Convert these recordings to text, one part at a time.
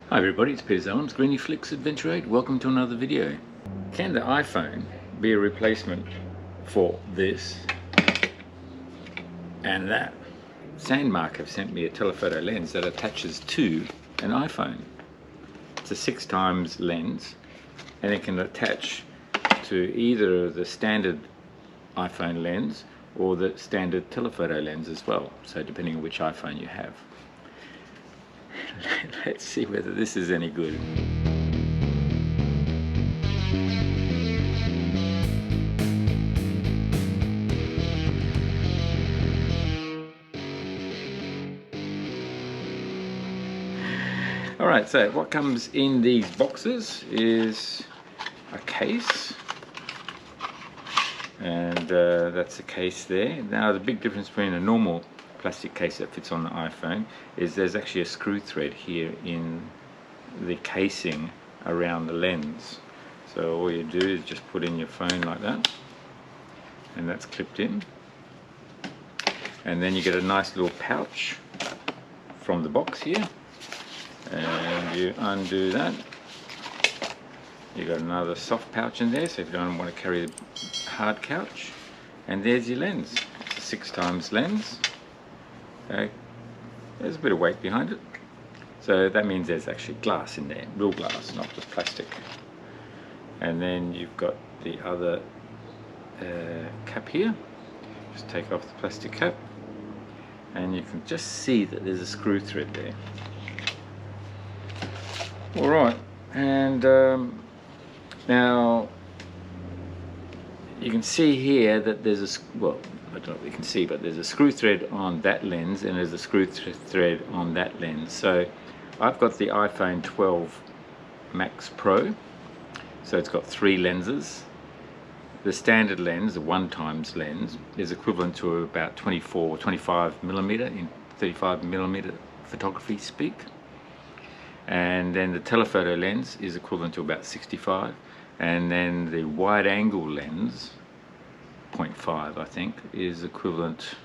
Hi everybody, it's Peter Zellens, Griniflix Adventure 8. Welcome to another video. Can the iPhone be a replacement for this and that? Sandmarc have sent me a telephoto lens that attaches to an iPhone. It's a 6x lens and it can attach to either the standard iPhone lens or the standard telephoto lens as well, so depending on which iPhone you have. Let's see whether this is any good. Alright, so what comes in these boxes is a case, and that's the case there. Now the big difference between a normal plastic case that fits on the iPhone is there's actually a screw thread here in the casing around the lens. So all you do is just put in your phone like that, and that's clipped in, and then you get a nice little pouch from the box here, and you undo that. You got another soft pouch in there, so if you don't want to carry the hard couch, and there's your lens. It's a 6x lens. Okay. There's a bit of weight behind it, so that means there's actually glass in there, real glass, not just plastic. And then you've got the other cap here. Just take off the plastic cap, and you can just see that there's a screw thread there. Alright, and now you can see here that there's a, well, I don't know if you can see, but there's a screw thread on that lens and there's a screw thread on that lens. So I've got the iPhone 12 Max Pro, so it's got 3 lenses. The standard lens, the 1x lens, is equivalent to about 24 or 25mm in 35mm photography speak. And then the telephoto lens is equivalent to about 65, and then the wide angle lens, 0.5 I think, is equivalent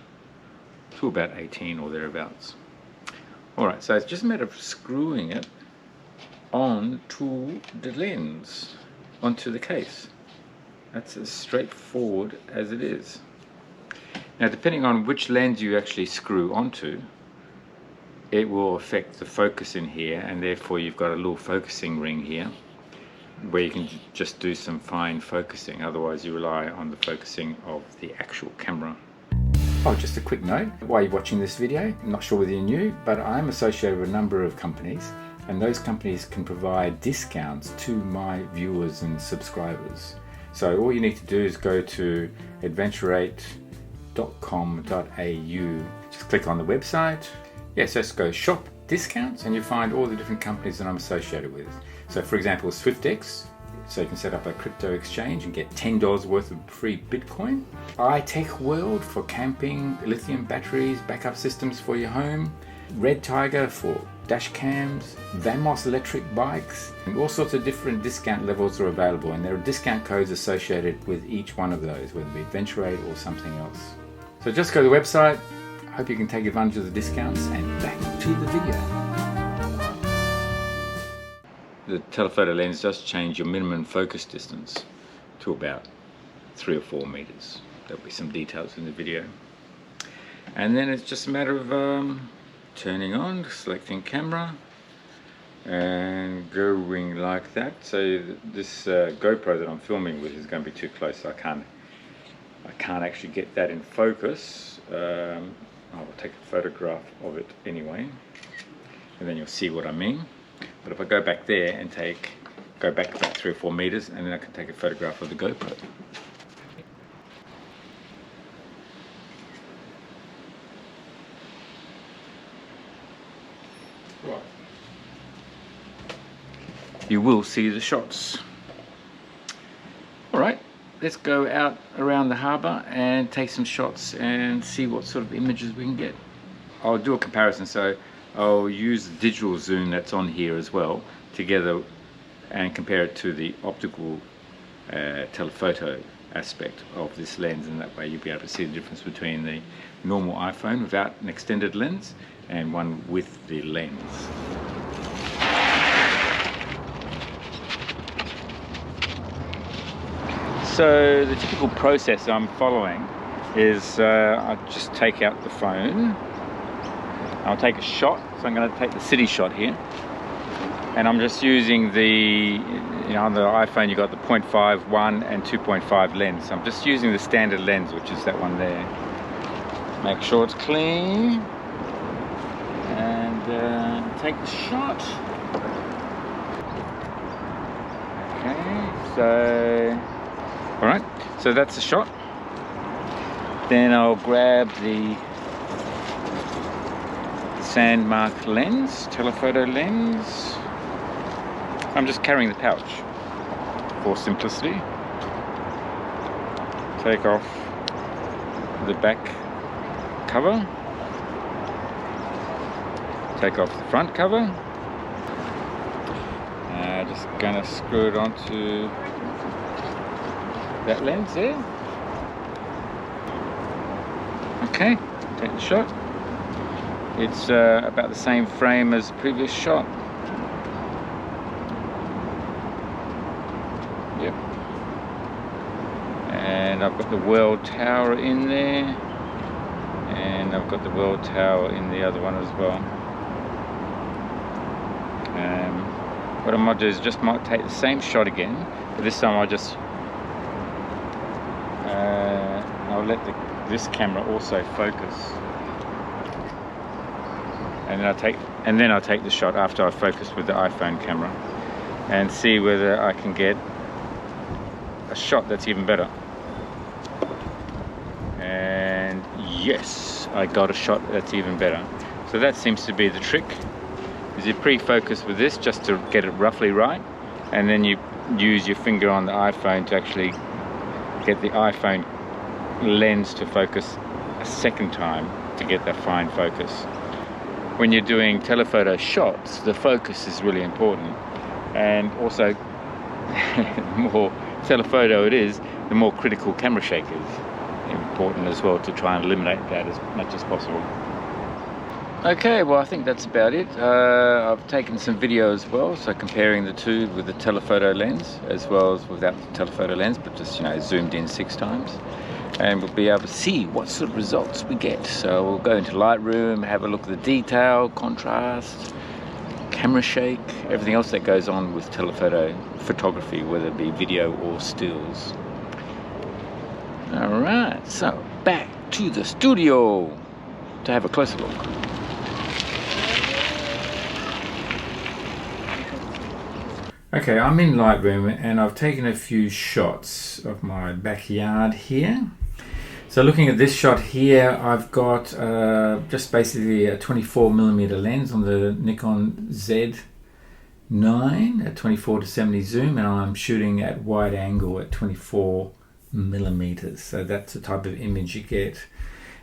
to about 18 or thereabouts. Alright, so it's just a matter of screwing it onto the lens, onto the case. That's as straightforward as it is. Now depending on which lens you actually screw onto, it will affect the focus in here, and therefore you've got a little focusing ring here where you can just do some fine focusing. Otherwise you rely on the focusing of the actual camera. Oh, just a quick note while you're watching this video, I'm not sure whether you knew, but I'm associated with a number of companies, and those companies can provide discounts to my viewers and subscribers. So all you need to do is go to adventure8.com.au, just click on the website. Yes, just go shop discounts and you find all the different companies that I'm associated with. So for example, SwiftX, so you can set up a crypto exchange and get $10 worth of free Bitcoin. iTECHWORLD for camping, lithium batteries, backup systems for your home. REDTIGER for dash cams, BOUNUS electric bikes, and all sorts of different discount levels are available, and there are discount codes associated with each one of those, whether it be Adventure 8 or something else. So just go to the website. Hope you can take advantage of the discounts, and back to the video. The telephoto lens does change your minimum focus distance to about 3 or 4 meters. There'll be some details in the video. And then it's just a matter of turning on, selecting camera, and going like that. So this GoPro that I'm filming with is going to be too close, so I can't actually get that in focus. I'll take a photograph of it anyway, and then you'll see what I mean. But if I go back there and go back about 3 or 4 meters, and then I can take a photograph of the GoPro. Right. You will see the shots. Alright. Let's go out around the harbour and take some shots and see what sort of images we can get. I'll do a comparison, so I'll use the digital zoom that's on here as well together and compare it to the optical telephoto aspect of this lens, and that way you'll be able to see the difference between the normal iPhone without an extended lens and one with the lens. So the typical process I'm following is I just take out the phone, I'll take a shot, so I'm going to take the city shot here, and I'm just using the, on the iPhone you've got the 0.5, 1 and 2.5 lens. So I'm just using the standard lens, which is that one there. Make sure it's clean, and take the shot. Okay, so, alright, so that's the shot. Then I'll grab the Sandmarc lens, telephoto lens. I'm just carrying the pouch for simplicity. Take off the back cover. Take off the front cover. Just gonna screw it onto that lens there. Okay, take the shot. It's about the same frame as the previous shot. Yep. And I've got the World Tower in there, and I've got the World Tower in the other one as well. What I might do is just might take the same shot again, but this time I'll just I'll let this camera also focus, and then I'll take the shot after I focus with the iPhone camera and see whether I can get a shot that's even better. And yes, I got a shot that's even better. So that seems to be the trick, is you pre-focus with this just to get it roughly right, and then you use your finger on the iPhone to actually get the iPhone lens to focus a second time to get that fine focus. When you're doing telephoto shots, the focus is really important, and also the more telephoto it is, the more critical camera shake is important as well, to try and eliminate that as much as possible. Okay, well I think that's about it. I've taken some video as well, so comparing the two with the telephoto lens as well as without the telephoto lens, but just zoomed in 6 times, and we'll be able to see what sort of results we get. So we'll go into Lightroom, have a look at the detail, contrast, camera shake, everything else that goes on with telephoto photography, whether it be video or stills. Alright, so back to the studio to have a closer look. Okay, I'm in Lightroom and I've taken a few shots of my backyard here. So looking at this shot here, I've got just basically a 24mm lens on the Nikon Z9 at 24-70 zoom, and I'm shooting at wide angle at 24mm. So that's the type of image you get.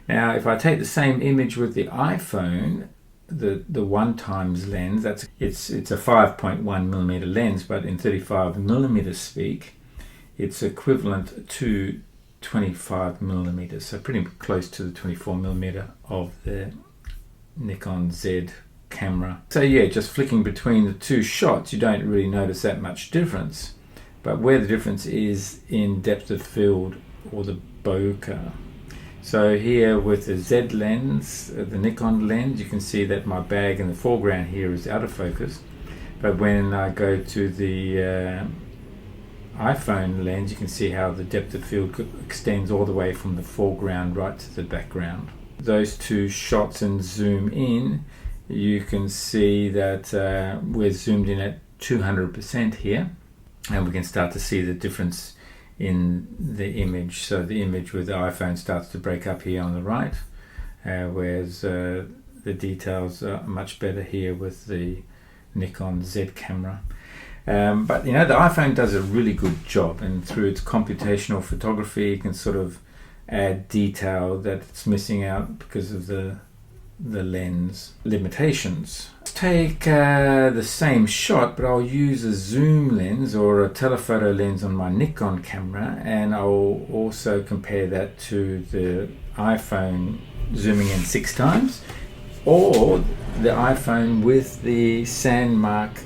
Now if I take the same image with the iPhone, the 1x lens, it's a 5.1mm lens, but in 35mm speak it's equivalent to 25mm, so pretty close to the 24mm of the Nikon Z camera. So yeah, just flicking between the two shots, you don't really notice that much difference, but where the difference is in depth of field or the bokeh. So here with the Z lens, the Nikon lens, you can see that my bag in the foreground here is out of focus, but when I go to the iPhone lens, you can see how the depth of field extends all the way from the foreground right to the background. Those two shots and zoom in, you can see that we're zoomed in at 200% here, and we can start to see the difference in the image. So the image with the iPhone starts to break up here on the right, whereas the details are much better here with the Nikon Z camera. But the iPhone does a really good job, and through its computational photography it can sort of add detail that's missing out because of the lens limitations. Let's take the same shot, but I'll use a zoom lens or a telephoto lens on my Nikon camera, and I'll also compare that to the iPhone zooming in 6 times, or the iPhone with the Sandmarc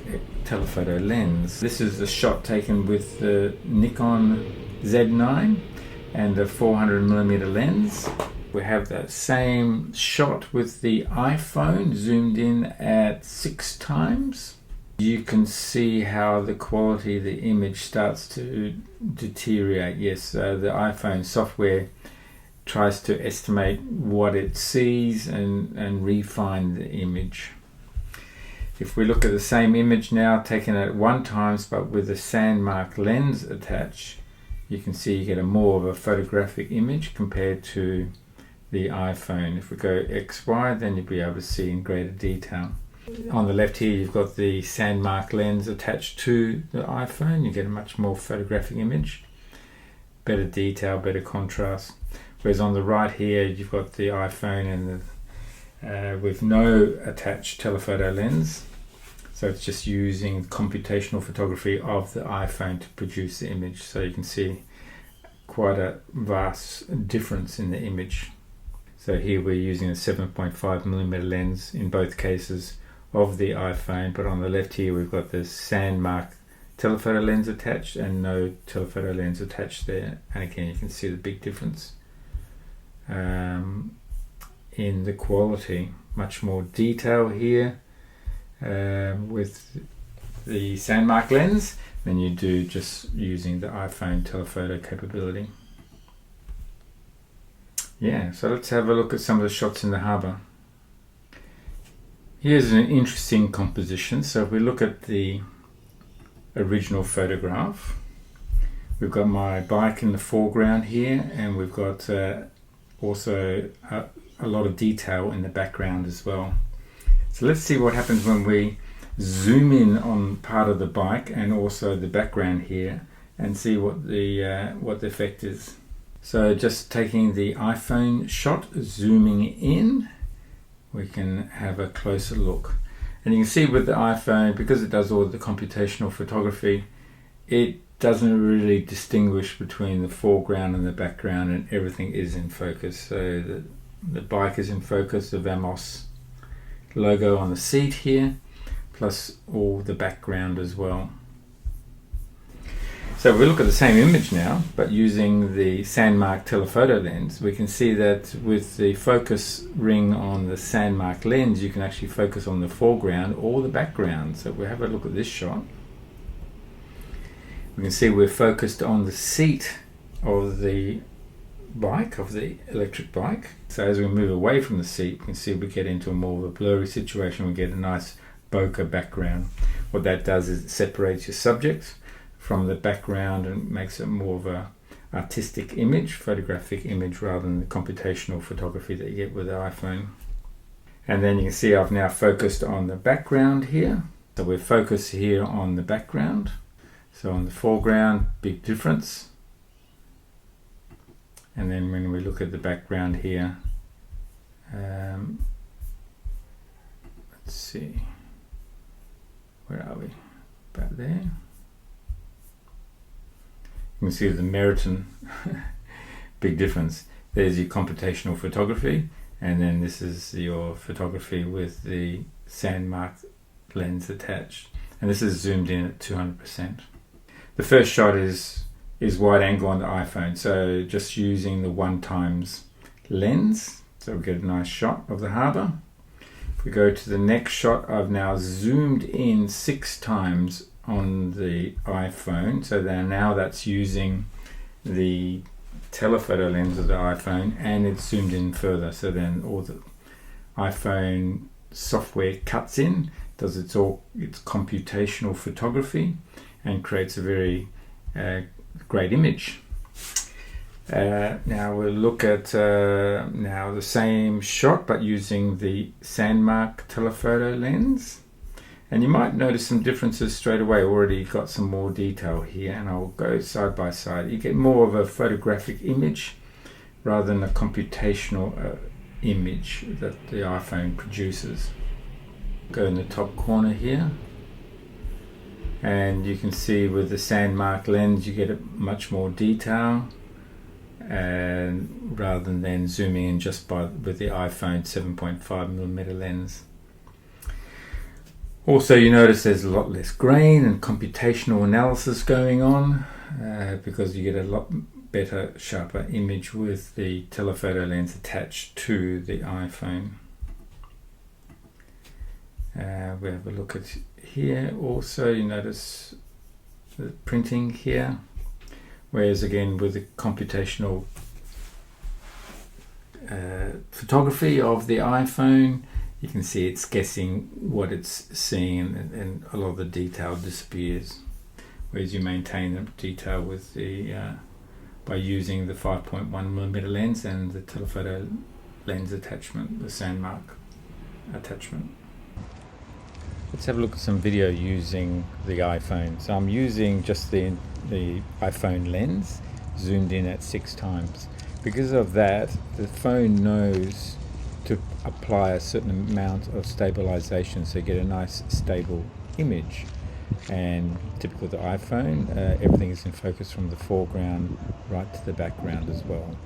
telephoto lens. This is a shot taken with the Nikon Z9 and the 400mm lens. We have that same shot with the iPhone zoomed in at 6 times. You can see how the quality of the image starts to deteriorate. Yes, the iPhone software tries to estimate what it sees and refine the image. If we look at the same image now taken at 1 times but with a Sandmarc lens attached, you can see you get a more of a photographic image compared to the iPhone. If we go XY, then you'll be able to see in greater detail. On the left here you've got the Sandmarc lens attached to the iPhone. You get a much more photographic image, better detail, better contrast. Whereas on the right here you've got the iPhone and the with no attached telephoto lens, so it's just using computational photography of the iPhone to produce the image. So you can see quite a vast difference in the image. So here we're using a 7.5mm lens in both cases of the iPhone, but on the left here we've got the Sandmarc telephoto lens attached and no telephoto lens attached there, and again you can see the big difference in the quality. Much more detail here with the Sandmarc lens than you do just using the iPhone telephoto capability. Yeah, so let's have a look at some of the shots in the harbour. Here's an interesting composition. So if we look at the original photograph, we've got my bike in the foreground here, and we've got also a lot of detail in the background as well. So let's see what happens when we zoom in on part of the bike and also the background here and see what the effect is. So just taking the iPhone shot, zooming in, we can have a closer look. And you can see with the iPhone, because it does all the computational photography, it doesn't really distinguish between the foreground and the background, and everything is in focus. So the bike is in focus, the BOUNUS logo on the seat here, plus all the background as well. So if we look at the same image now, but using the Sandmarc Telephoto lens, we can see that with the focus ring on the Sandmarc lens, you can actually focus on the foreground or the background. So if we have a look at this shot, we can see we're focused on the seat of the bike, of the electric bike. So as we move away from the seat, you can see we get into a more of a blurry situation. We get a nice bokeh background. What that does is it separates your subject from the background and makes it more of a artistic image, photographic image, rather than the computational photography that you get with the iPhone. And then you can see I've now focused on the background here. So we're focused here on the background. So on the foreground, big difference. And then when we look at the background here, let's see, where are we? About there. You can see the Meriton, big difference. There's your computational photography, and then this is your photography with the Sandmarc lens attached. And this is zoomed in at 200%. The first shot is wide angle on the iPhone, so just using the 1x lens, so we get a nice shot of the harbour. If we go to the next shot, I've now zoomed in 6 times on the iPhone, so then now that's using the telephoto lens of the iPhone, and it's zoomed in further, so then all the iPhone software cuts in, does its computational photography, and creates a very great image. Now we'll look at now the same shot but using the Sandmarc Telephoto lens. And you might notice some differences straight away. Already got some more detail here, and I'll go side by side. You get more of a photographic image rather than a computational image that the iPhone produces. Go in the top corner here, and you can see with the Sandmarc lens you get a much more detail, and rather than zooming in just with the iPhone 7.5mm lens. Also, you notice there's a lot less grain and computational analysis going on because you get a lot better, sharper image with the telephoto lens attached to the iPhone. We have a look at here. Also, you notice the printing here, whereas again with the computational photography of the iPhone, you can see it's guessing what it's seeing, and a lot of the detail disappears, whereas you maintain the detail with the by using the 5.1mm lens and the telephoto lens attachment, the Sandmarc attachment. Let's have a look at some video using the iPhone. So I'm using just the iPhone lens zoomed in at 6 times. Because of that, the phone knows to apply a certain amount of stabilization, so you get a nice stable image. And typical of the iPhone, everything is in focus from the foreground right to the background as well.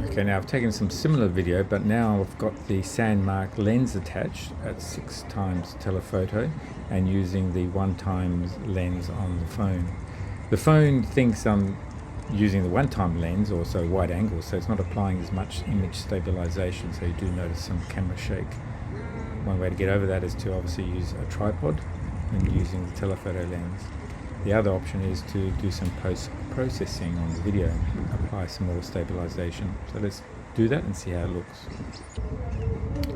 Okay, now I've taken some similar video, but now I've got the Sandmarc lens attached at 6 times telephoto and using the 1 times lens on the phone. The phone thinks I'm using the 1 time lens, or so wide angle, so it's not applying as much image stabilization, so you do notice some camera shake. One way to get over that is to obviously use a tripod and using the telephoto lens. The other option is to do some post-processing on the video, apply some more stabilization. So let's do that and see how it looks.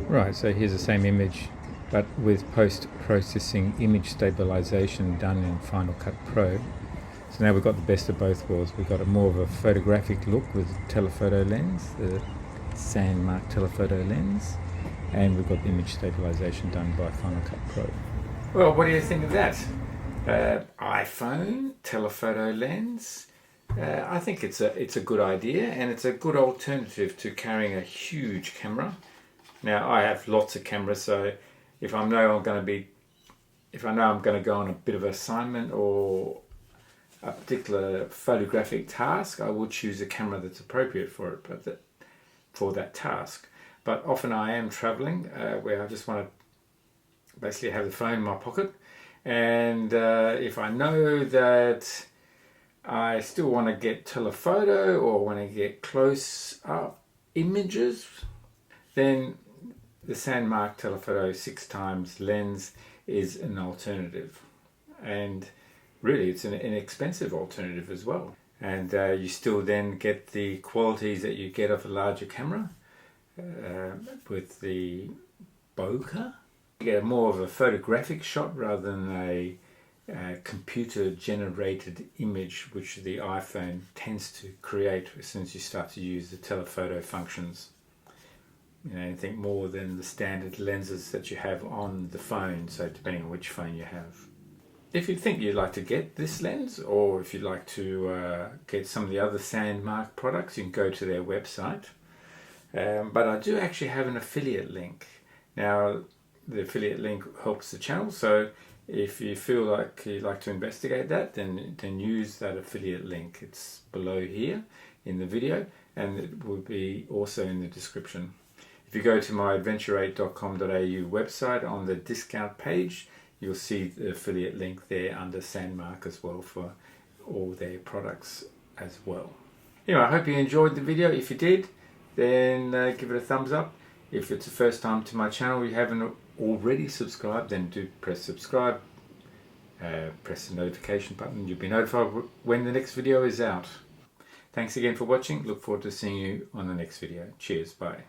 Right, so here's the same image, but with post-processing image stabilization done in Final Cut Pro. So now we've got the best of both worlds. We've got a more of a photographic look with telephoto lens, the Sandmarc Telephoto lens, and we've got the image stabilization done by Final Cut Pro. Well, what do you think of that? iPhone telephoto lens. I think it's a good idea, and it's a good alternative to carrying a huge camera. Now I have lots of cameras, so if I know I'm going to go on a bit of an assignment or a particular photographic task, I will choose a camera that's appropriate for it, but for that task. But often I am traveling where I just want to basically have the phone in my pocket, and if I know that I still want to get telephoto or want to get close up images, then the Sandmarc Telephoto 6 times lens is an alternative, and really it's an inexpensive alternative as well, and you still then get the qualities that you get of a larger camera with the bokeh. You get more of a photographic shot rather than a computer generated image, which the iPhone tends to create as soon as you start to use the telephoto functions. You know, anything more than the standard lenses that you have on the phone, so depending on which phone you have. If you think you'd like to get this lens, or if you'd like to get some of the other Sandmarc products, you can go to their website. But I do actually have an affiliate link. Now, the affiliate link helps the channel, so if you feel like you'd like to investigate that, then use that affiliate link. It's below here in the video, and it will be also in the description. If you go to my adventure8.com.au website, on the discount page, you'll see the affiliate link there under Sandmarc as well for all their products as well. Anyway, I hope you enjoyed the video. If you did, then give it a thumbs up. If it's the first time to my channel, you haven't already subscribed, then do press subscribe, press the notification button. You'll be notified when the next video is out. Thanks again for watching. Look forward to seeing you on the next video. Cheers, bye.